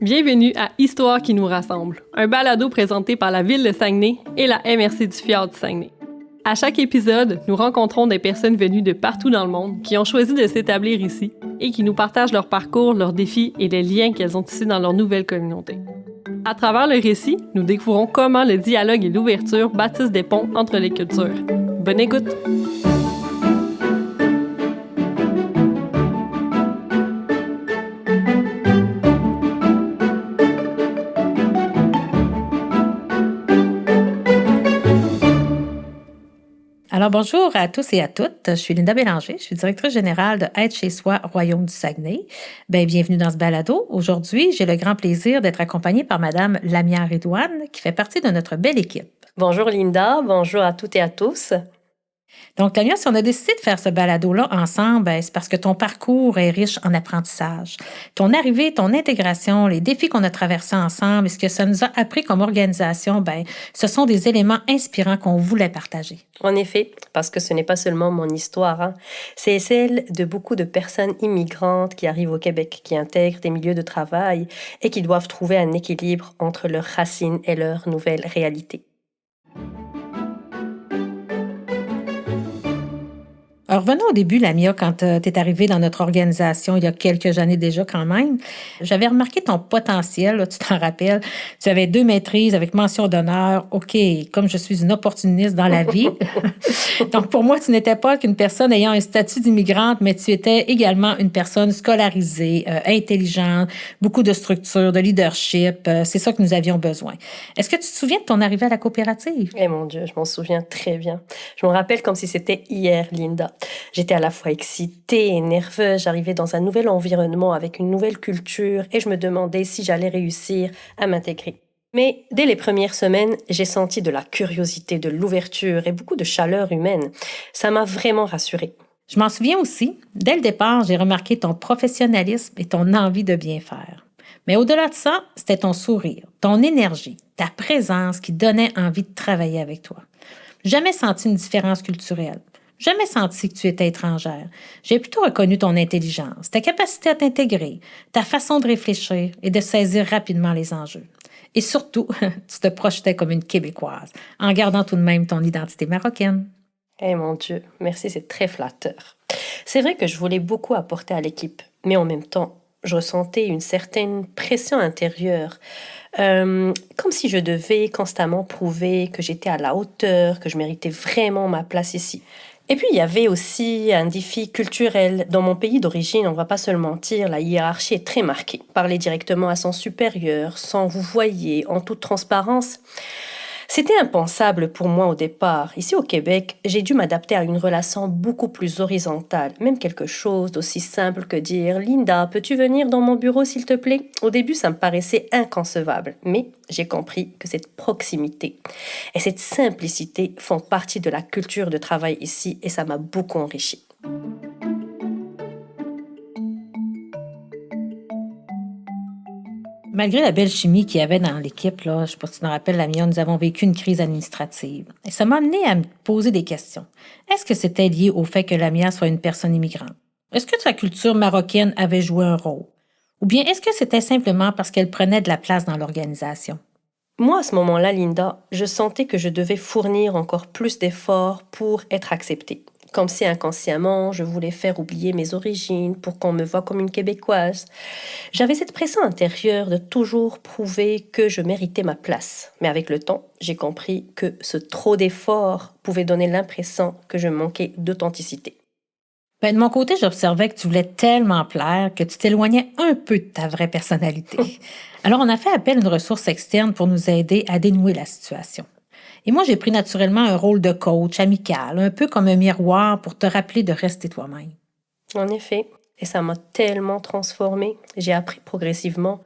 Bienvenue à Histoire qui nous rassemble, un balado présenté par la Ville de Saguenay et la MRC du Fjord du Saguenay. À chaque épisode, nous rencontrons des personnes venues de partout dans le monde qui ont choisi de s'établir ici et qui nous partagent leur parcours, leurs défis et les liens qu'elles ont tissés dans leur nouvelle communauté. À travers le récit, nous découvrons comment le dialogue et l'ouverture bâtissent des ponts entre les cultures. Bonne écoute! Alors, bonjour à tous et à toutes. Je suis Linda Bélanger, je suis directrice générale de Aide chez soi Royaume du Saguenay. Bienvenue dans ce balado. Aujourd'hui, j'ai le grand plaisir d'être accompagnée par Madame Lamia Redouane, qui fait partie de notre belle équipe. Bonjour Linda, bonjour à toutes et à tous. Donc, Lamia, si on a décidé de faire ce balado-là ensemble, c'est parce que ton parcours est riche en apprentissage. Ton arrivée, ton intégration, les défis qu'on a traversés ensemble et ce que ça nous a appris comme organisation, ce sont des éléments inspirants qu'on voulait partager. En effet, parce que ce n'est pas seulement mon histoire, c'est celle de beaucoup de personnes immigrantes qui arrivent au Québec, qui intègrent des milieux de travail et qui doivent trouver un équilibre entre leurs racines et leur nouvelle réalité. Alors, revenons au début, Lamia, quand tu es arrivée dans notre organisation il y a quelques années déjà quand même. J'avais remarqué ton potentiel, là, tu t'en rappelles. Tu avais 2 maîtrises avec mention d'honneur. OK, comme je suis une opportuniste dans la vie. Donc, pour moi, tu n'étais pas qu'une personne ayant un statut d'immigrante, mais tu étais également une personne scolarisée, intelligente, beaucoup de structure, de leadership. C'est ça que nous avions besoin. Est-ce que tu te souviens de ton arrivée à la coopérative? Eh mon Dieu, je m'en souviens très bien. Je me rappelle comme si c'était hier, Linda. J'étais à la fois excitée et nerveuse. J'arrivais dans un nouvel environnement avec une nouvelle culture et je me demandais si j'allais réussir à m'intégrer. Mais dès les premières semaines, j'ai senti de la curiosité, de l'ouverture et beaucoup de chaleur humaine. Ça m'a vraiment rassurée. Je m'en souviens aussi. Dès le départ, j'ai remarqué ton professionnalisme et ton envie de bien faire. Mais au-delà de ça, c'était ton sourire, ton énergie, ta présence qui donnait envie de travailler avec toi. Jamais senti une différence culturelle. Jamais senti que tu étais étrangère. J'ai plutôt reconnu ton intelligence, ta capacité à t'intégrer, ta façon de réfléchir et de saisir rapidement les enjeux. Et surtout, tu te projetais comme une Québécoise, en gardant tout de même ton identité marocaine. Eh mon Dieu, merci, c'est très flatteur. C'est vrai que je voulais beaucoup apporter à l'équipe, mais en même temps, je ressentais une certaine pression intérieure, comme si je devais constamment prouver que j'étais à la hauteur, que je méritais vraiment ma place ici. Et puis, il y avait aussi un défi culturel. Dans mon pays d'origine, on ne va pas se le mentir, la hiérarchie est très marquée. Parler directement à son supérieur, sans vous voyer, en toute transparence. C'était impensable pour moi au départ. Ici au Québec, j'ai dû m'adapter à une relation beaucoup plus horizontale. Même quelque chose d'aussi simple que dire « Linda, peux-tu venir dans mon bureau s'il te plaît ?» Au début, ça me paraissait inconcevable. Mais j'ai compris que cette proximité et cette simplicité font partie de la culture de travail ici et ça m'a beaucoup enrichi. Malgré la belle chimie qu'il y avait dans l'équipe, là, je ne sais pas si tu te rappelles, Lamia, nous avons vécu une crise administrative. Et ça m'a amené à me poser des questions. Est-ce que c'était lié au fait que Lamia soit une personne immigrante? Est-ce que sa culture marocaine avait joué un rôle? Ou bien est-ce que c'était simplement parce qu'elle prenait de la place dans l'organisation? Moi, à ce moment-là, Linda, je sentais que je devais fournir encore plus d'efforts pour être acceptée. Comme si inconsciemment, je voulais faire oublier mes origines pour qu'on me voie comme une Québécoise. J'avais cette pression intérieure de toujours prouver que je méritais ma place. Mais avec le temps, j'ai compris que ce trop d'efforts pouvait donner l'impression que je manquais d'authenticité. De mon côté, j'observais que tu voulais tellement plaire que tu t'éloignais un peu de ta vraie personnalité. Alors, on a fait appel à une ressource externe pour nous aider à dénouer la situation. Et moi, j'ai pris naturellement un rôle de coach amical, un peu comme un miroir pour te rappeler de rester toi-même. En effet, et ça m'a tellement transformée. J'ai appris progressivement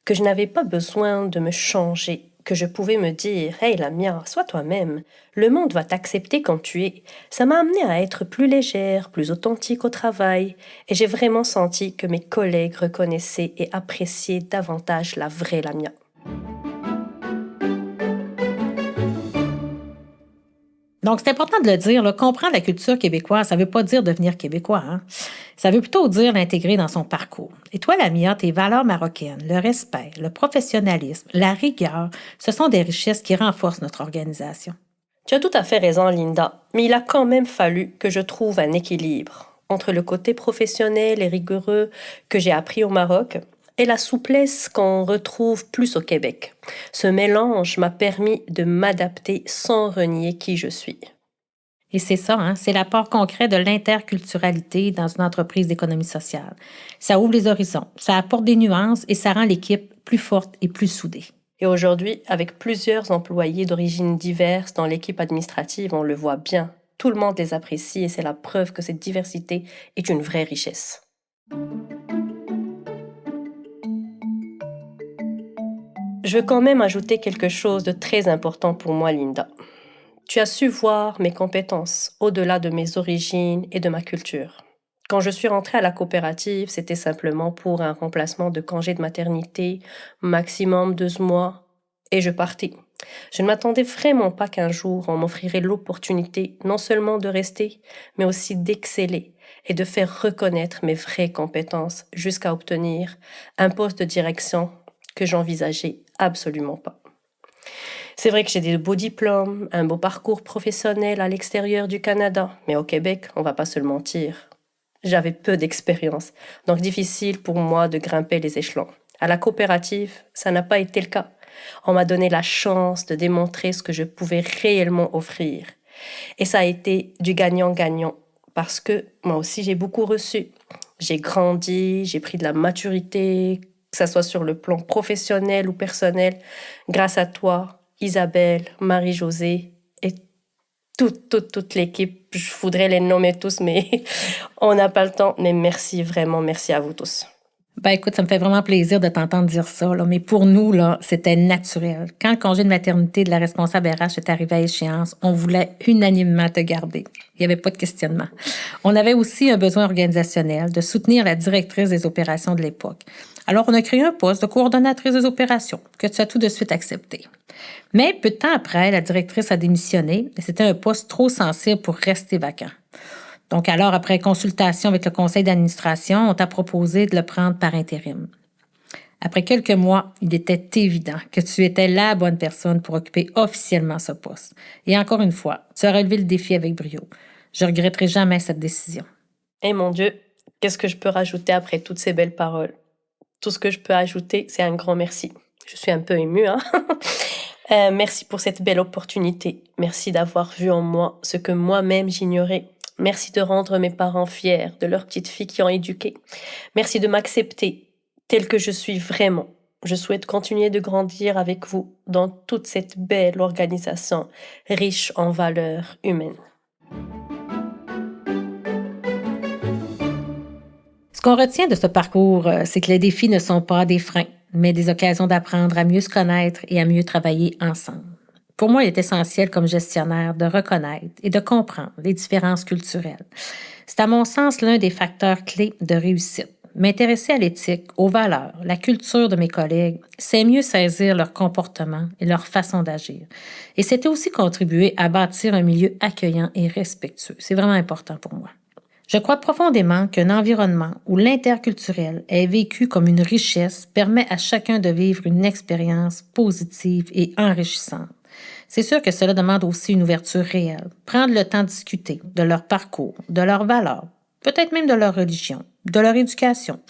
que je n'avais pas besoin de me changer, que je pouvais me dire « Hey Lamia, sois toi-même, le monde va t'accepter comme tu es ». Ça m'a amenée à être plus légère, plus authentique au travail, et j'ai vraiment senti que mes collègues reconnaissaient et appréciaient davantage la vraie Lamia. Donc, c'est important de le dire, là, comprendre la culture québécoise, ça ne veut pas dire devenir québécois, hein? Ça veut plutôt dire l'intégrer dans son parcours. Et toi, Lamia, tes valeurs marocaines, le respect, le professionnalisme, la rigueur, ce sont des richesses qui renforcent notre organisation. Tu as tout à fait raison, Linda, mais il a quand même fallu que je trouve un équilibre entre le côté professionnel et rigoureux que j'ai appris au Maroc et la souplesse qu'on retrouve plus au Québec. Ce mélange m'a permis de m'adapter sans renier qui je suis. Et c'est ça, hein, c'est l'apport concret de l'interculturalité dans une entreprise d'économie sociale. Ça ouvre les horizons, ça apporte des nuances et ça rend l'équipe plus forte et plus soudée. Et aujourd'hui, avec plusieurs employés d'origines diverses dans l'équipe administrative, on le voit bien. Tout le monde les apprécie et c'est la preuve que cette diversité est une vraie richesse. Je veux quand même ajouter quelque chose de très important pour moi, Linda. Tu as su voir mes compétences au-delà de mes origines et de ma culture. Quand je suis rentrée à la coopérative, c'était simplement pour un remplacement de congé de maternité, maximum 2 mois, et je partais. Je ne m'attendais vraiment pas qu'un jour on m'offrirait l'opportunité non seulement de rester, mais aussi d'exceller et de faire reconnaître mes vraies compétences jusqu'à obtenir un poste de direction que j'envisageais absolument pas. C'est vrai que j'ai des beaux diplômes, un beau parcours professionnel à l'extérieur du Canada, mais au Québec, on va pas se le mentir. J'avais peu d'expérience, donc difficile pour moi de grimper les échelons. À la coopérative, ça n'a pas été le cas. On m'a donné la chance de démontrer ce que je pouvais réellement offrir. Et ça a été du gagnant-gagnant, parce que moi aussi j'ai beaucoup reçu. J'ai grandi, j'ai pris de la maturité, que ce soit sur le plan professionnel ou personnel, grâce à toi, Isabelle, Marie-Josée et toute l'équipe. Je voudrais les nommer tous, mais on n'a pas le temps. Mais merci, vraiment, merci à vous tous. Ben écoute, ça me fait vraiment plaisir de t'entendre dire ça, là, mais pour nous, là, c'était naturel. Quand le congé de maternité de la responsable RH est arrivé à échéance, on voulait unanimement te garder. Il n'y avait pas de questionnement. On avait aussi un besoin organisationnel de soutenir la directrice des opérations de l'époque. Alors, on a créé un poste de coordonnatrice des opérations que tu as tout de suite accepté. Mais peu de temps après, la directrice a démissionné et c'était un poste trop sensible pour rester vacant. Donc alors, après consultation avec le conseil d'administration, on t'a proposé de le prendre par intérim. Après quelques mois, il était évident que tu étais la bonne personne pour occuper officiellement ce poste. Et encore une fois, tu as relevé le défi avec brio. Je ne regretterai jamais cette décision. Eh mon Dieu, qu'est-ce que je peux rajouter après toutes ces belles paroles? Tout ce que je peux ajouter, c'est un grand merci. Je suis un peu émue, hein? Merci pour cette belle opportunité. Merci d'avoir vu en moi ce que moi-même j'ignorais. Merci de rendre mes parents fiers de leur petite fille qui ont éduqué. Merci de m'accepter telle que je suis vraiment. Je souhaite continuer de grandir avec vous dans toute cette belle organisation riche en valeurs humaines. Ce qu'on retient de ce parcours, c'est que les défis ne sont pas des freins, mais des occasions d'apprendre à mieux se connaître et à mieux travailler ensemble. Pour moi, il est essentiel comme gestionnaire de reconnaître et de comprendre les différences culturelles. C'est à mon sens l'un des facteurs clés de réussite. M'intéresser à l'éthique, aux valeurs, la culture de mes collègues, c'est mieux saisir leur comportement et leur façon d'agir. Et c'était aussi contribuer à bâtir un milieu accueillant et respectueux. C'est vraiment important pour moi. Je crois profondément qu'un environnement où l'interculturel est vécu comme une richesse permet à chacun de vivre une expérience positive et enrichissante. C'est sûr que cela demande aussi une ouverture réelle, prendre le temps de discuter de leur parcours, de leurs valeurs, peut-être même de leur religion, de leur éducation.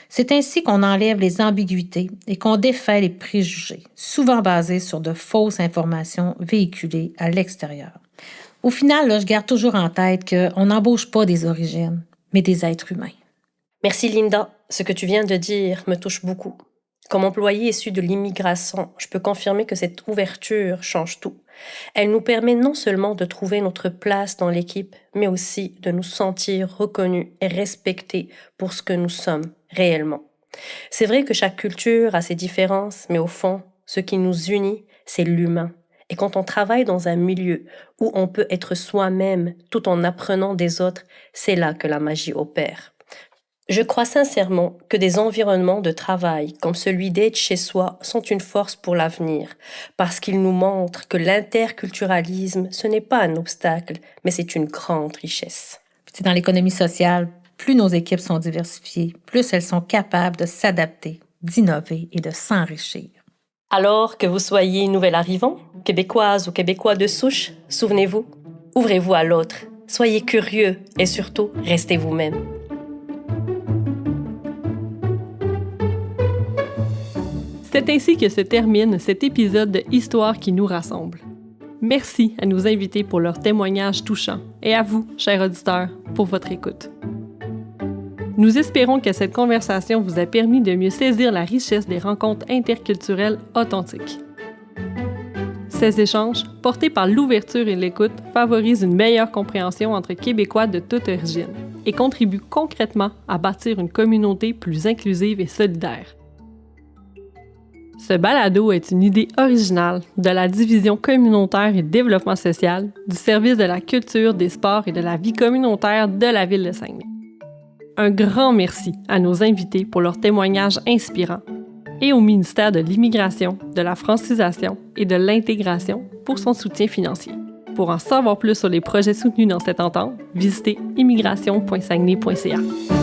C'est ainsi qu'on enlève les ambiguïtés et qu'on défait les préjugés, souvent basés sur de fausses informations véhiculées à l'extérieur. Au final, là, je garde toujours en tête qu'on n'embauche pas des origines, mais des êtres humains. Merci Linda, ce que tu viens de dire me touche beaucoup. Comme employée issue de l'immigration, je peux confirmer que cette ouverture change tout. Elle nous permet non seulement de trouver notre place dans l'équipe, mais aussi de nous sentir reconnus et respectés pour ce que nous sommes réellement. C'est vrai que chaque culture a ses différences, mais au fond, ce qui nous unit, c'est l'humain. Et quand on travaille dans un milieu où on peut être soi-même tout en apprenant des autres, c'est là que la magie opère. Je crois sincèrement que des environnements de travail comme celui d'être chez soi sont une force pour l'avenir, parce qu'ils nous montrent que l'interculturalisme, ce n'est pas un obstacle, mais c'est une grande richesse. Puis, dans l'économie sociale, plus nos équipes sont diversifiées, plus elles sont capables de s'adapter, d'innover et de s'enrichir. Alors que vous soyez nouvel arrivant, québécoise ou québécois de souche, souvenez-vous, ouvrez-vous à l'autre, soyez curieux et surtout, restez vous-même. C'est ainsi que se termine cet épisode de Histoire qui nous rassemble. Merci à nos invités pour leurs témoignages touchants et à vous, chers auditeurs, pour votre écoute. Nous espérons que cette conversation vous a permis de mieux saisir la richesse des rencontres interculturelles authentiques. Ces échanges, portés par l'ouverture et l'écoute, favorisent une meilleure compréhension entre Québécois de toute origine et contribuent concrètement à bâtir une communauté plus inclusive et solidaire. Ce balado est une idée originale de la Division communautaire et développement social du Service de la culture, des sports et de la vie communautaire de la Ville de Saguenay. Un grand merci à nos invités pour leurs témoignages inspirants et au ministère de l'Immigration, de la Francisation et de l'Intégration pour son soutien financier. Pour en savoir plus sur les projets soutenus dans cette entente, visitez immigration.saguenay.ca.